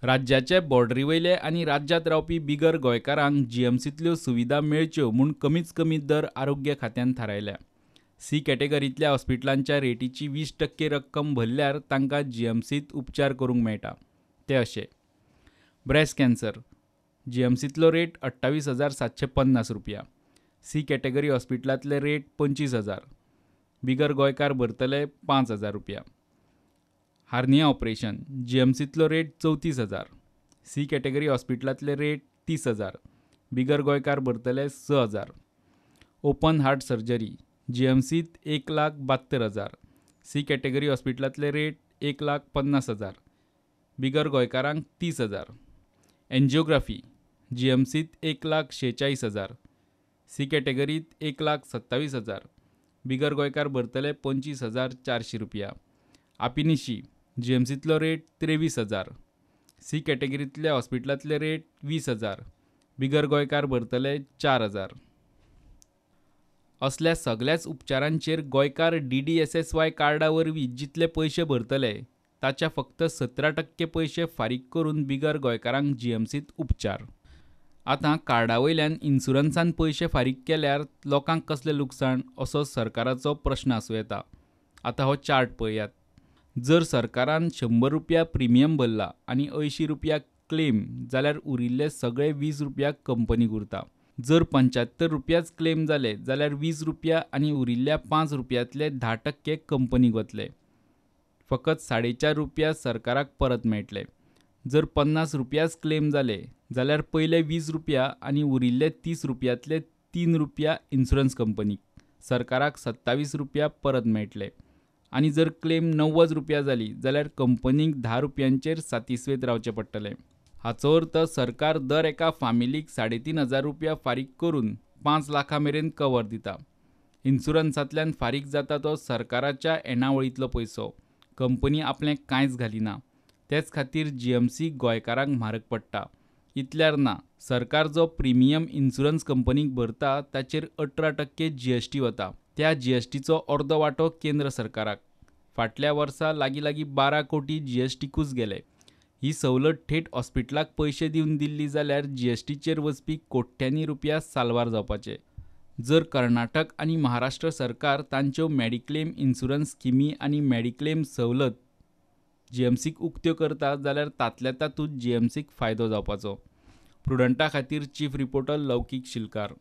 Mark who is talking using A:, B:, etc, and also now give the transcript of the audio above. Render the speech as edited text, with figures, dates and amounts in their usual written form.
A: राज्याचे बॉर्डरीवयले आनी राज्यांत रावपी बिगर गोंयकारांक जीएमसींतल्यो सुविधा मेळच्यो म्हूण कमीच कमी दर आरोग्य खात्यान थारायल्या. सी कॅटेगरींतल्या हॉस्पिटलांच्या रेटीची 20% रक्कम भरल्यार तांकां जीएमसींत उपचार करूंक मेळटा. ते अशे: ब्रेस्ट कॅन्सर जीएमसींतलो रेट 28,750 रुपया. सी कॅटेगरी हॉस्पिटलांतले रेट 25,000. बिगर गोंयकार भरतले 5,000 रुपया. हार्निया ऑपरेशन जीएमसींतलो रेट 34,000. सी कॅटेगरी हॉस्पिटलांतले रेट 30,000. बिगर गोंयकार भरतले 6,000. ओपन हार्ट सर्जरी जीएमसींत 1,72,000. सी कॅटेगरी हॉस्पिटलांतले रेट 1,50,000. बिगर गोंयकारांक 30,000. एन्जिओग्राफी जीएमसींत 1,46,000. सी कॅटेगरीत 1,27,000. बिगर गोंयकार भरतले 25,400 रुपया. आपिनिशी जीएमसींतलो रेट 23,000. सी कॅटेगरींतल्या हॉस्पिटलांतले रेट 20,000. बिगर गोंयकार भरतले 4,000. असल्या सगळ्याच उपचारांचेर गोंयकार DDSSY कार्डा वरवीं जितले पयशे भरतले ताच्या फक्त 17% पयशे फारीक करून बिगर गोंयकारांक जीएमसींत उपचार. आतां कार्डा वयल्यान इन्शुरन्सान पयशे फारीक केल्यार लोकांक कसलें लुकसाण असो सरकाराचो प्रस्न आसूं येता. आतां हो चार्ट पळयात. जर सरकारान 100 रुपया प्रिमियम भरला आनी 80 रुपया क्लेम जाल्यार उरिल्ले सगळे 20 रुपया कंपनीक उरता. जर 75 रुपयाच क्लेम जाले जाल्यार 20 रुपया आनी उरिल्ल्या 5 रुपयांतले 10% कंपनीक वतले. फकत 4.5 रुपया सरकाराक परत मेळटले. जर 50 रुपयाच क्लेम जाले जाल्यार पयले 20 रुपया आनी उरिल्ले 30 रुपयांतले 3 रुपया इन्शुरन्स कंपनीक. सरकाराक 27 रुपया परत मेळटले. आनी जर क्लेम 90 रुपया जाली जाल्यार कंपनीक 10 रुपयांचेर सातिस्वेत रावचें पडटलें. हाचो अर्थ सरकार दर एका फामिलीक 3,500 रुपया फारीक करून 5 लाखां मेरेन कवर दिता. इन्शुरन्सांतल्यान फारीक जाता तो सरकाराच्या येणावळींतलो पयसो. कंपनी आपलें कांयच घालिना. तेच खातीर जीएमसी गोंयकारांक म्हारग पडटा. इतल्यार ना, सरकार जो प्रिमियम इन्शुरन्स कंपनीक भरता ताचेर 18% GST वता. त्या GSTचो अर्दो वांटो केंद्र सरकाराक. फाटल्या वर्सा लागीं 12 कोटी GSTकूच गेले. ही सवलत थेट हॉस्पिटलाक पयशे दिवन दिल्ली जाल्यार GSTचेर वचपी कोट्यांनी रुपया साल्वार जावपाचे. जर कर्नाटक आनी महाराष्ट्र सरकार तांच्यो मेडिक्लेम इन्शुरन्स स्किमी आनी मेडिक्लेम सवलत जीएमसीक उक्त्यो करता जाल्यार तांतल्या तातूंत जीएमसीक फायदो जावपाचो. प्रुडंटा खातीर चीफ रिपोर्टर लौकीक शिलकार.